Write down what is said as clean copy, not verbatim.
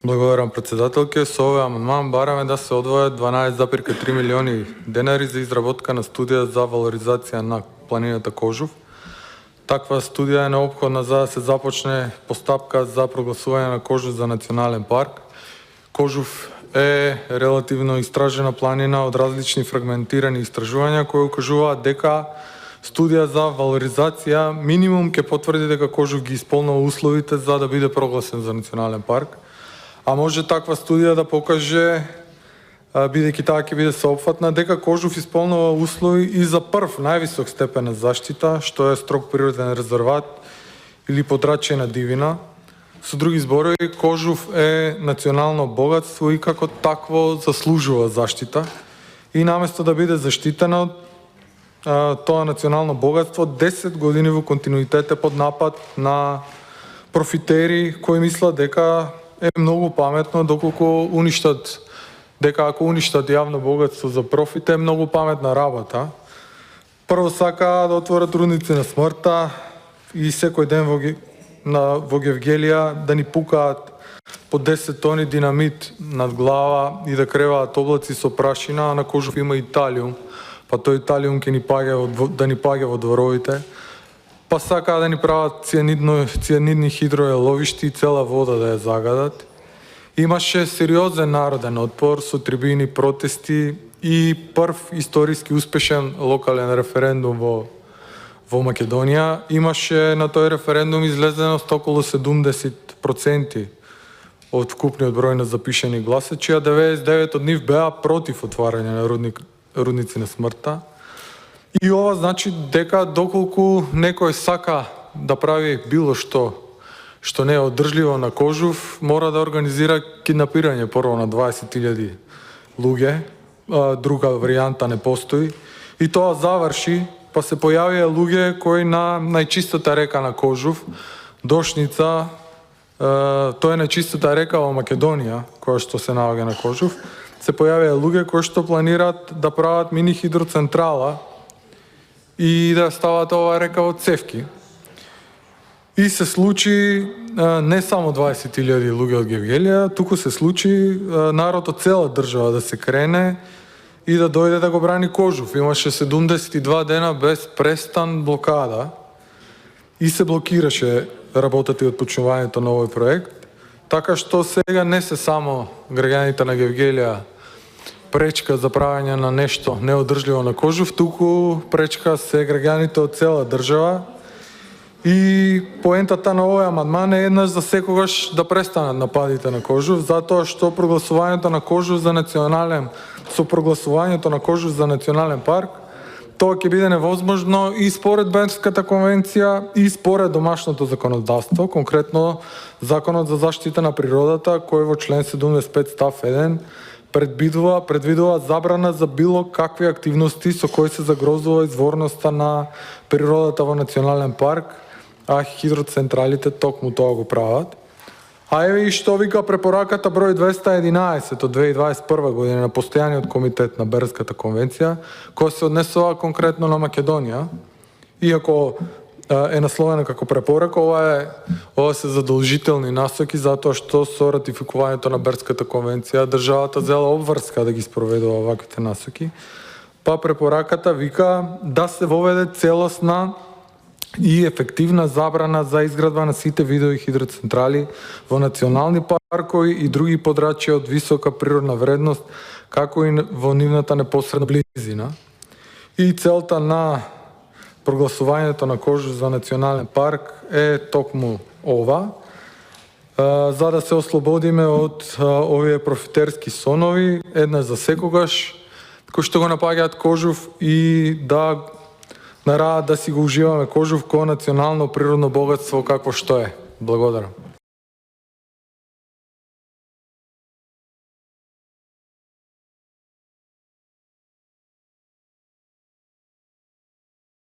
Благодарам, председателке. Со овој амандман бараме да се одвојат 12,3 милиони денари за изработка на студија за валоризација на планината Кожув. Таква студија е неопходна за да се започне постапка за прогласување на Кожув за национален парк. Кожув е релативно истражена планина од различни фрагментирани истражувања кои укажуваат дека студија за валоризација минимум ќе потврди дека Кожув ги исполнува условите за да биде прогласен за национален парк. А може таква студија да покаже, бидејќи таа ќе биде сеопфатна, дека Кожув исполнува услови и за прв највисок степен на заштита, што е строг природен резерват или подрачјена дивина. Со други зборови, Кожув е национално богатство и како такво заслужува заштита. И наместо да биде заштитено, тоа национално богатство 10 години во континуитет е под напад на профитери кои мислат дека е многу паметно доколку ако уништат јавно богатство за профит е многу паметна работа. Прво сака да отворат рудници на смртта и секој ден во Гевгелија да ни пукаат по 10 тони динамит над глава и да креваат облаци со прашина, а на Кожув има и талиум, па тој талиум ќе ни паѓа во дворовите. Па сакаа да ни прават цијанидни хидроеловишти и цела вода да ја загадат. Имаше сериозен народен отпор со трибини, протести и прв историски успешен локален референдум во Македонија. Имаше на тој референдум излезеност околу 70% од вкупниот број на запишани гласачи, а 99 од нив беа против отварање на рудници на смртта. И ова значи дека доколку некој сака да прави било што не е одржливо на Кожув, мора да организира киднапирање прво на 20.000 луѓе, друга варијанта не постои, и тоа заврши, па се појавија луѓе кои на најчистата река на Кожув, Дошница, тоа е најчистата река во Македонија, која што се наоѓа на Кожув, се појавија луѓе кои што планираат да прават мини хидроцентрала и да стават оваа река во цевки. И се случи не само 20.000 луѓе од Гевгелија, туку се случи народ од цела држава да се крене и да дојде да го брани Кожув. Имаше 72 дена без престан блокада и се блокираше работата и отпочнувањето на овој проект, така што сега не се само граѓаните на Гевгелија пречка за правење на нешто неодржливо на Кожув, туку пречка се граѓаните од цела држава. И поентата на овој амандман е еднаш за секогаш да престанат нападите на Кожув, затоа што прогласувањето на Кожув за национален парк, тоа ќе биде невозможно и според Бернската конвенција и според домашното законодавство, конкретно Законот за заштита на природата, кој во член 75 став 1 предвидува забрана за било какви активности со кои се загрозува изворноста на природата во национален парк, а хидроцентралите токму тоа го прават. А еве и што вика препораката број 211 од 2021 година на Постојаниот комитет на Бернската конвенција, која се однесува конкретно на Македонија. Иако е насловена како препорака, ова се задолжителни насоки, затоа што со ратификувањето на Бернската конвенција државата зела обврска да ги спроведува ваквите насоки. Па препораката вика да се воведе целосна и ефективна забрана за изградба на сите видови хидроцентрали во национални паркови и други подрачја од висока природна вредност, како и во нивната непосредна близина. И целта на прогласувањето на Кожув за национален парк е токму ова, за да се ослободиме од овие профитерски сонови, еднаш за секогаш, кои што го напаѓаат Кожув и да нараат да си го уживаме Кожув ко национално природно богатство какво што е. Благодарам.